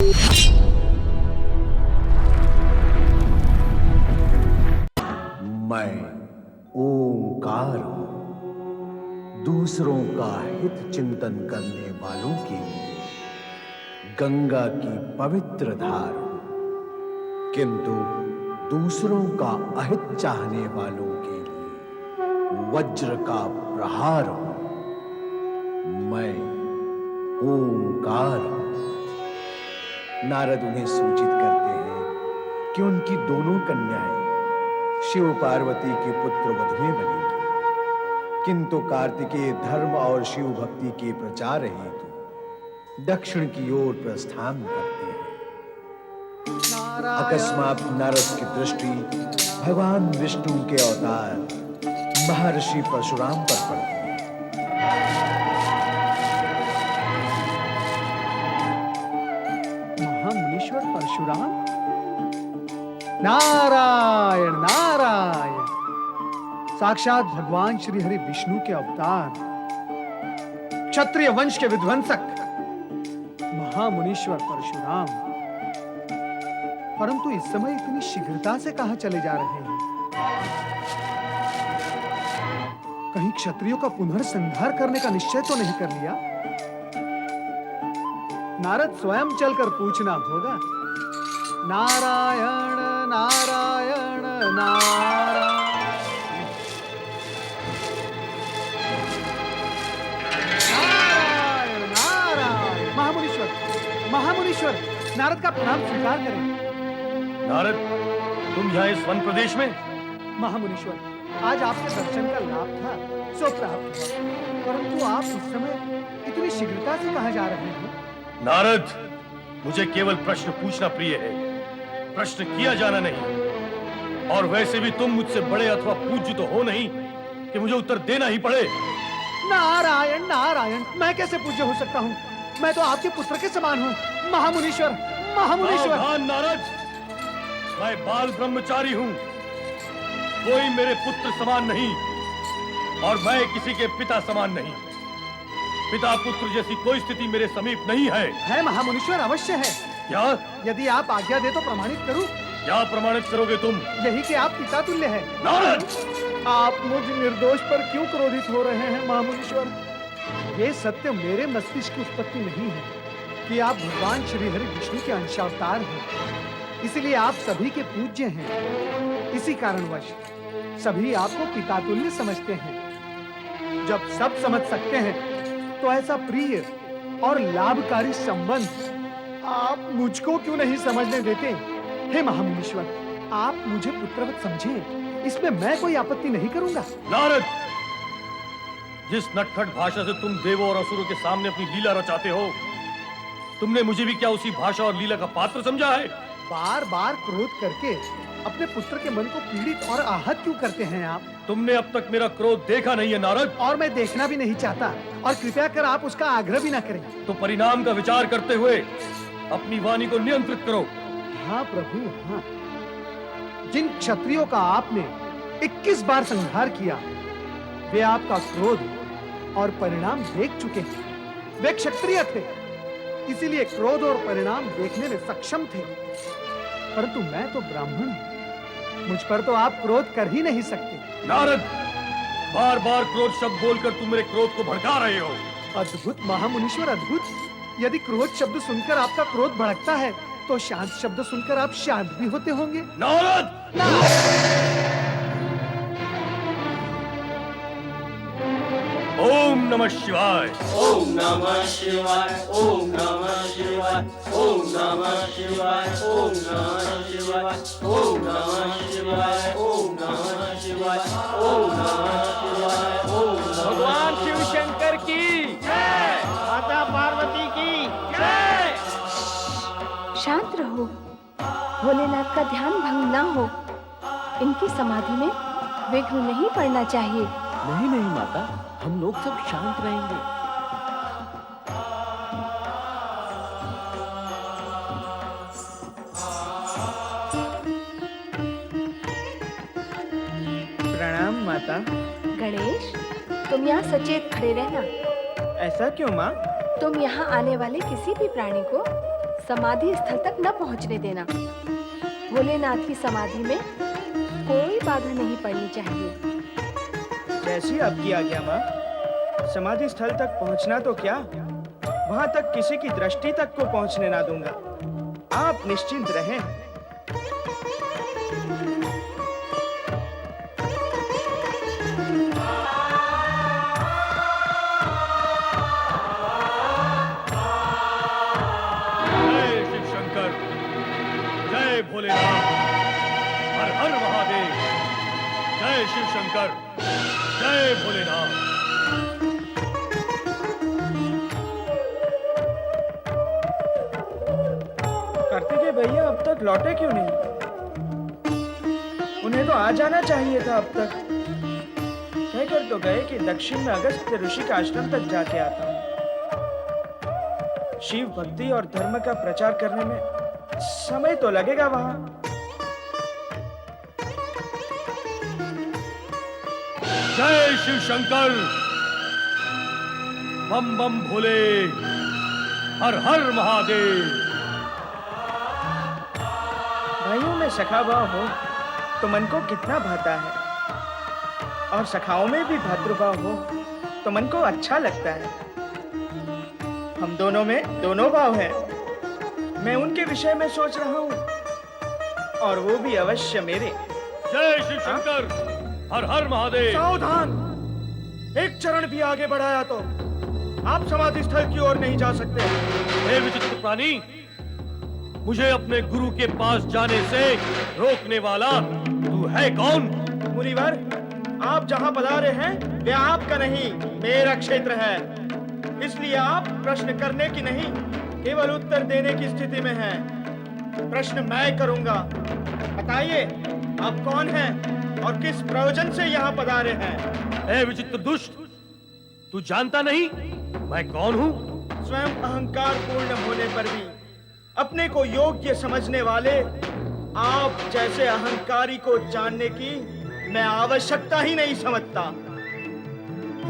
मैं ओंकार हूं, दूसरों का हित चिंतन करने वालों के लिए गंगा की पवित्र धार हूं, किंतु दूसरों का अहित चाहने वालों के लिए वज्र का प्रहार हूं। मैं ओंकार हूं। नारद उन्हें सूचित करते हैं कि उनकी दोनों कन्याएं शिव पार्वती के पुत्र वध में बनेंगी, किंतु कार्तिकेय धर्म और शिव भक्ति के प्रचार हेतु दक्षिण की ओर प्रस्थान करते हैं। अकस्मात नारद की दृष्टि भगवान विष्णु के अवतार महर्षि परशुराम पर पड़ती है। महामुनीश्वर परशुराम, नारायण नारायण, साक्षात भगवान श्री हरि विष्णु के अवतार, क्षत्रिय वंश के विध्वंसक महामुनीश्वर परशुराम। परंतु इस समय इतनी शीघ्रता से कहां चले जा रहे हैं? कहीं क्षत्रियों का पुनर्संहार करने का निश्चय तो नहीं कर लिया? नारद स्वयं चलकर पूछना होगा। नारायण नारायण नारायण। नारायण नारायण। महामुनीश्वर, महामुनीश्वर, नारद का प्रणाम स्वीकार करें। नारद, तुम यहाँ इस वन प्रदेश में? महामुनीश्वर, आज आपके दर्शन का लाभ था सो प्राप्त हुआ, परंतु आप इस समय इतनी शीघ्रता से कहां जा रहे हैं? नारद, मुझे केवल प्रश्न पूछना प्रिय है, प्रश्न किया जाना नहीं। और वैसे भी तुम मुझसे बड़े अथवा पूज्य तो हो नहीं कि मुझे उत्तर देना ही पड़े। नारायण नारायण, मैं कैसे पूज्य हो सकता हूँ? मैं तो आपके पुत्र के समान हूँ। महामुनीश्वर, महामुनीश्वर। सावधान नारद, मैं बाल ब्रह्मचारी हूँ, कोई मेरे पुत्र समान नहीं और मैं किसी के पिता समान नहीं। पिता पुत्र जैसी कोई स्थिति मेरे समीप नहीं है। है महामुनीश्वर, अवश्य है। क्या? यदि आप आज्ञा दे तो प्रमाणित करूं। क्या प्रमाणित करोगे तुम? यही कि आप पिता तुल्य हैं। नारद, आप मुझ निर्दोष पर क्यों क्रोधित हो रहे हैं महामुनीश्वर? ये सत्य मेरे मस्तिष्क की उत्पत्ति नहीं है कि आप भगवान श्री हरि विष्णु के अंशावतार हैं, इसलिए आप सभी के पूज्य हैं। इसी कारणवश सभी आपको पिता तुल्य समझते हैं। जब सब समझ सकते हैं तो ऐसा प्रिय और लाभकारी संबंध आप मुझको क्यों नहीं समझने देते? हे महामुनीश्वर, आप मुझे पुत्रवत समझें, इसमें मैं कोई आपत्ति नहीं करूंगा। नारद, जिस नटखट भाषा से तुम देवों और असुरों के सामने अपनी लीला रचाते हो, तुमने मुझे भी क्या उसी भाषा और लीला का पात्र समझा है? बार बार क्रोध करके अपने पुत्र के मन को पीड़ित और आहत क्यों करते हैं आप? तुमने अब तक मेरा क्रोध देखा नहीं है नारद, और मैं देखना भी नहीं चाहता, और कृपया कर आप उसका आग्रह भी ना करें। तो परिणाम का विचार करते हुए अपनी वाणी को नियंत्रित करो। हाँ प्रभु, हाँ। जिन क्षत्रियों का आपने 21 बार संहार किया, वे आपका क्रोध और परिणाम देख चुके हैं। वे क्षत्रिय थे, इसीलिए क्रोध और परिणाम देखने में सक्षम थे, परंतु मैं तो ब्राह्मण हूं, मुझ पर तो आप क्रोध कर ही नहीं सकते। नारद, बार बार क्रोध शब्द बोलकर तुम मेरे क्रोध को भड़का रहे हो। अद्भुत महामुनीश्वर, अद्भुत। यदि क्रोध शब्द सुनकर आपका क्रोध भड़कता है तो शांत शब्द सुनकर आप शांत भी होते होंगे। नारद, ओम नमः शिवाय। ओम नमः शिवाय, ओम नमः शिवाय, ओम नमः शिवाय, ओम नमः शिवाय, ओम नमः शिवाय, ओम नमः शिवाय, ओम नमः शिवाय, ओम भगवान शिव शंकर की जय, माता पार्वती की जय। शांत रहो, भोलेनाथ का ध्यान भंग ना हो। इनकी समाधि में विघ्न नहीं पड़ना चाहिए। नहीं नहीं माता, हम लोग सब शांत रहेंगे। प्रणाम माता। गणेश, तुम यहाँ सचेत खड़े रहना। ऐसा क्यों माँ? तुम यहाँ आने वाले किसी भी प्राणी को समाधि स्थल तक न पहुंचने देना। भोलेनाथ की समाधि में कोई बाधा नहीं पड़नी चाहिए। जैसी आपकी आज्ञा माँ। समाधि स्थल तक पहुंचना तो क्या, वहां तक किसी की दृष्टि तक को पहुंचने ना दूंगा। आप निश्चिंत रहें। जय शिव शंकर, जय भोलेनाथ, हर हर महादेव। जय शिव शंकर, जय भोलेनाथ। कार्तिकेय भैया अब तक लौटे क्यों नहीं? उन्हें तो आ जाना चाहिए था अब तक। कहकर तो गए कि दक्षिण में अगस्त्य ऋषि का आश्रम तक जाके आता हूँ। शिव भक्ति और धर्म का प्रचार करने में समय तो लगेगा वहां। जय शिव शंकर, बम बम भोले, हर हर महादेव। भाइयों में सखा भाव हो तो मन को कितना भाता है, और सखाओं में भी भातृभाव हो तो मन को अच्छा लगता है। हम दोनों में दोनों भाव हैं। मैं उनके विषय में सोच रहा हूँ, और वो भी अवश्य मेरे। जय शिव शंकर, हर हर महादेव। सावधान! एक चरण भी आगे बढ़ाया तो आप समाधि स्थल की ओर नहीं जा सकते। हे विचित्र प्राणी, मुझे अपने गुरु के पास जाने से रोकने वाला तू है कौन? मुनिवर, आप जहां पधारे हैं वे आपका नहीं, मेरा क्षेत्र है। इसलिए आप प्रश्न करने की नहीं, केवल उत्तर देने की स्थिति में हैं। प्रश्न मैं करूंगा। बताइए, आप कौन हैं और किस प्रयोजन से यहाँ पधारे हैं? हे विचित्र दुष्ट, तू जानता नहीं मैं कौन हूँ? स्वयं अहंकार पूर्ण होने पर भी अपने को योग्य समझने वाले आप जैसे अहंकारी को जानने की मैं आवश्यकता ही नहीं समझता।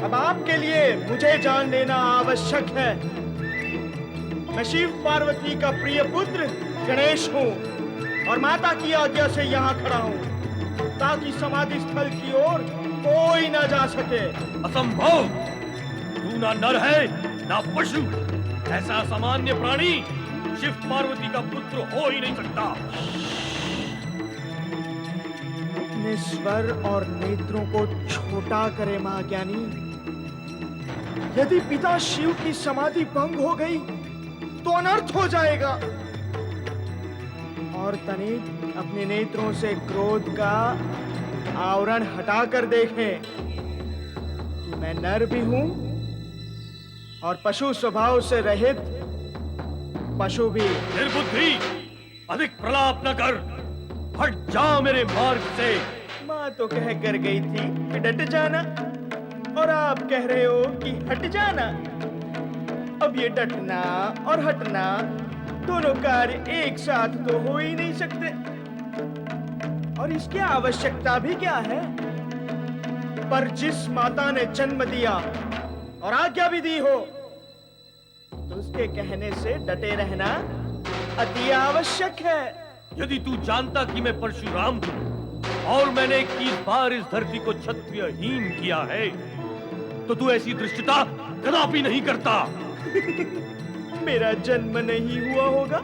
अब आपके लिए मुझे जान लेना आवश्यक है। मैं शिव पार्वती का प्रिय पुत्र गणेश हूँ, और माता की आज्ञा से यहाँ खड़ा हूँ, ताकि समाधि स्थल की ओर कोई न जा सके। असंभव! तू ना नर है ना पशु। ऐसा सामान्य प्राणी शिव पार्वती का पुत्र हो ही नहीं सकता। अपने स्वर और नेत्रों को छोटा करे महाज्ञानी। यदि पिता शिव की समाधि भंग हो गई तो अनर्थ हो जाएगा। और तनिक अपने नेत्रों से क्रोध का आवरण हटाकर देखें कि मैं नर भी हूं और पशु स्वभाव से रहित पशु भी। निर्बुद्धि, अधिक प्रलाप न कर, हट जा मेरे मार्ग से। माँ तो कह कर गई थी कि डट जाना, और आप कह रहे हो कि हट जाना। अब ये डटना और हटना दोनों कार्य एक साथ तो हो ही नहीं सकते। और इसकी आवश्यकता भी क्या है? पर जिस माता ने जन्म दिया और आज्ञा भी दी हो, तो उसके कहने से डटे रहना अति आवश्यक है। यदि तू जानता कि मैं परशुराम हूँ और मैंने 21 बार इस धरती को क्षत्रियहीन किया है, तो तू ऐसी दृष्टता कदापि नहीं करता। मेरा जन्म नहीं हुआ होगा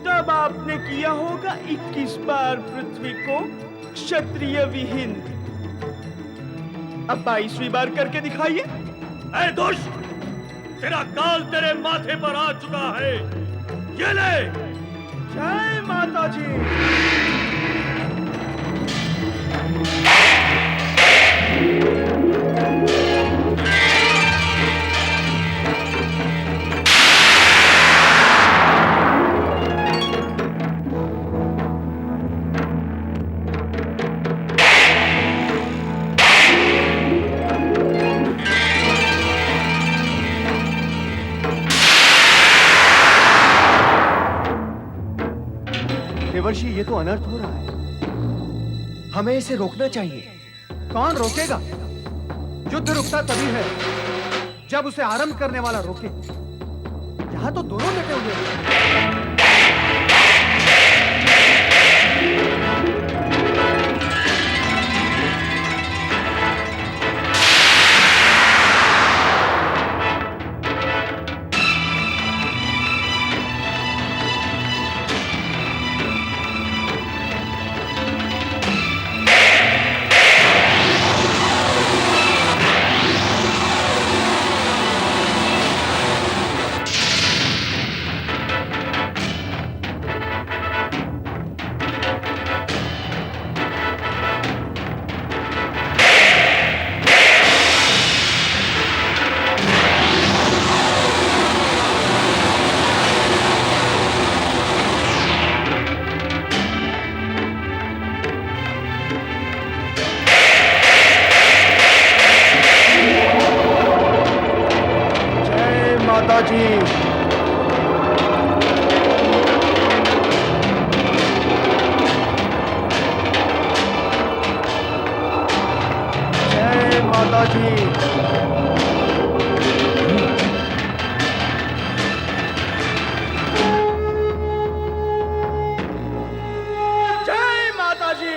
तब आपने किया होगा 21 बार पृथ्वी को क्षत्रिय विहीन। अब 22वीं बार करके दिखाइए। ऐ दुष्ट, तेरा काल तेरे माथे पर आ चुका है। ये ले। जय माता जी। देवर्षि, ये तो अनर्थ हो रहा है। हमें इसे रोकना चाहिए। कौन रोकेगा? युद्ध रुकता तभी है जब उसे आरंभ करने वाला रोके। यहाँ तो दोनों डटे हुए हैं। माताजी। जय माताजी। जय माताजी।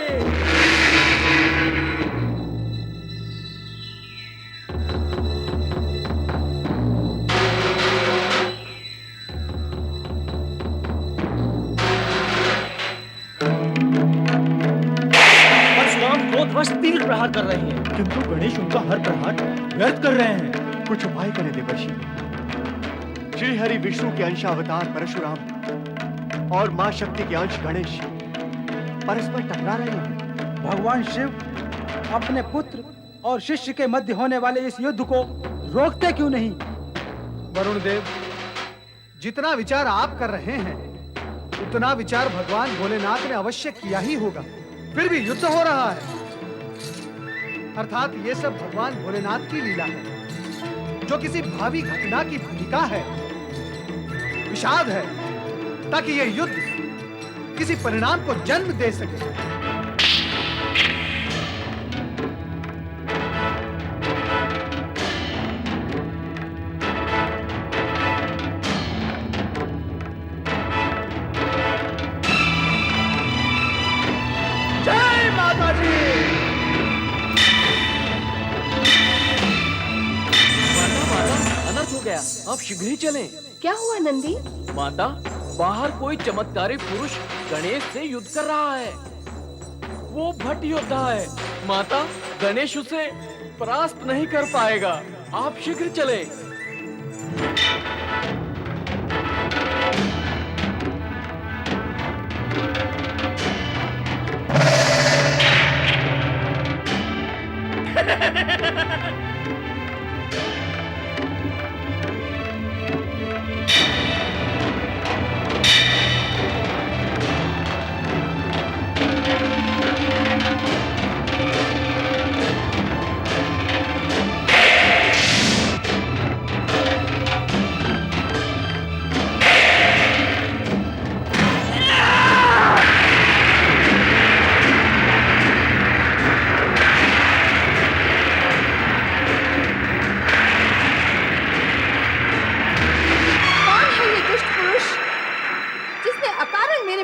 परशुराम क्रोधवश तीर प्रहार कर रहे हैं, किंतु गणेश उनका हर प्रहार व्यर्थ कर रहे हैं। कुछ उपाय करें देवर्षि। श्री हरि विष्णु के अंश अवतार परशुराम और मां शक्ति के अंश गणेश परस्पर टकरा रहे हैं। भगवान शिव अपने पुत्र और शिष्य के मध्य होने वाले इस युद्ध को रोकते क्यों नहीं? वरुण देव, जितना विचार आप कर रहे हैं उतना विचार भगवान भोलेनाथ ने अवश्य किया ही होगा, फिर भी युद्ध हो रहा है। अर्थात ये सब भगवान भोलेनाथ की लीला है, जो किसी भावी घटना की भूमिका है, विषाद है, ताकि यह युद्ध किसी परिणाम को जन्म दे सके। जय माताजी। अनर्थ हो गया, आप शीघ्र ही चलें। क्या हुआ नंदी? माता, बाहर कोई चमत्कारी पुरुष गणेश से युद्ध कर रहा है। वो भट योद्धा है। माता, गणेश उसे परास्त नहीं कर पाएगा। आप शीघ्र चलें।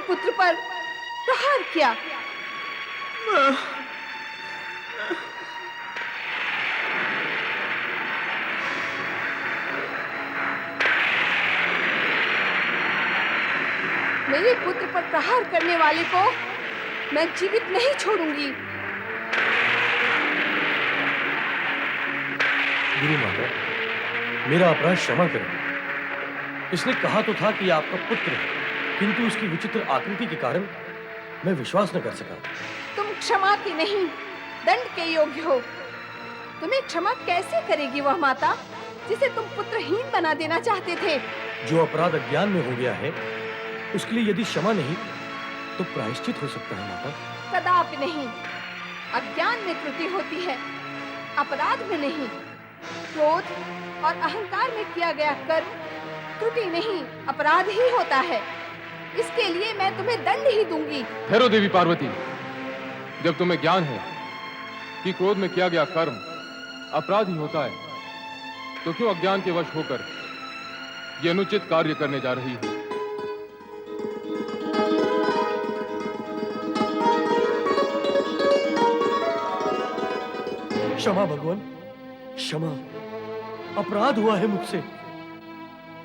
पुत्र पर प्रहार किया। मेरे पुत्र पर प्रहार करने वाले को मैं जीवित नहीं छोड़ूंगी। गुरु माता, मेरा अपराध क्षमा करें। इसने कहा तो था कि आपका पुत्र है, किंतु इसकी विचित्र आकृति के कारण मैं विश्वास न कर सका। तुम क्षमा की नहीं, दंड के योग्य हो। तुम्हें क्षमा कैसे करेगी वह माता जिसे तुम पुत्रहीन बना देना चाहते थे? जो अपराध अज्ञान में हो गया है, उसके लिए यदि क्षमा नहीं तो प्रायश्चित हो सकता है माता। कदापि नहीं। अज्ञान में त्रुटि होती है, अपराध में नहीं। क्रोध और अहंकार में किया गया कर्म त्रुटि नहीं, अपराध ही होता है। इसके लिए मैं तुम्हें दंड ही दूंगी। ठहरो देवी पार्वती, जब तुम्हें ज्ञान है कि क्रोध में किया गया कर्म अपराध ही होता है, तो क्यों अज्ञान के वश होकर ये अनुचित कार्य करने जा रही हो। क्षमा भगवान, क्षमा। अपराध हुआ है मुझसे।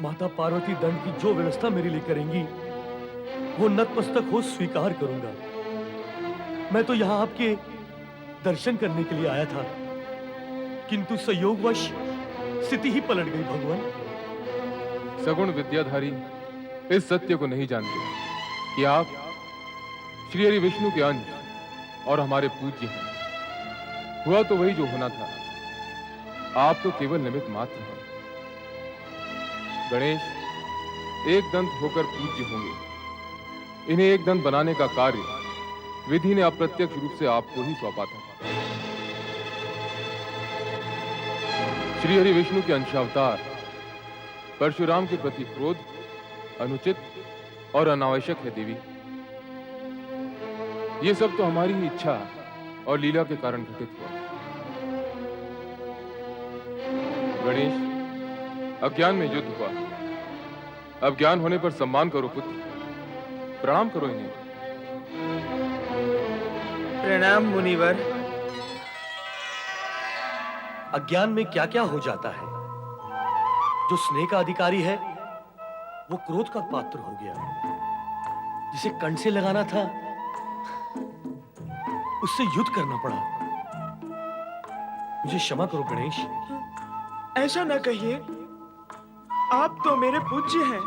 माता पार्वती दंड की जो व्यवस्था मेरे लिए करेंगी वो नतमस्तक हो स्वीकार करूंगा। मैं तो यहां आपके दर्शन करने के लिए आया था, किंतु संयोगवश स्थिति ही पलट गई भगवान। सगुण विद्याधारी इस सत्य को नहीं जानते कि आप श्री हरि विष्णु के अंश और हमारे पूज्य हैं। हुआ तो वही जो होना था, आप तो केवल निमित्त मात्र हैं। गणेश एक दंत होकर पूज्य होंगे। इन्हें एक दंत बनाने का कार्य विधि ने अप्रत्यक्ष रूप से आपको ही सौंपा था। श्री हरि विष्णु के अंशावतार परशुराम के प्रति क्रोध अनुचित और अनावश्यक है देवी। ये सब तो हमारी ही इच्छा और लीला के कारण घटित हुआ। गणेश, अज्ञान में युद्ध हुआ। अब ज्ञान होने पर सम्मान करो पुत्र, प्रणाम करो इन्हें। प्रणाम मुनिवर। अज्ञान में क्या क्या हो जाता है। जो स्नेह का अधिकारी है वो क्रोध का पात्र हो गया। जिसे कंठ से लगाना था उससे युद्ध करना पड़ा। मुझे क्षमा करो गणेश। ऐसा ना कहिए, आप तो मेरे पूज्य हैं।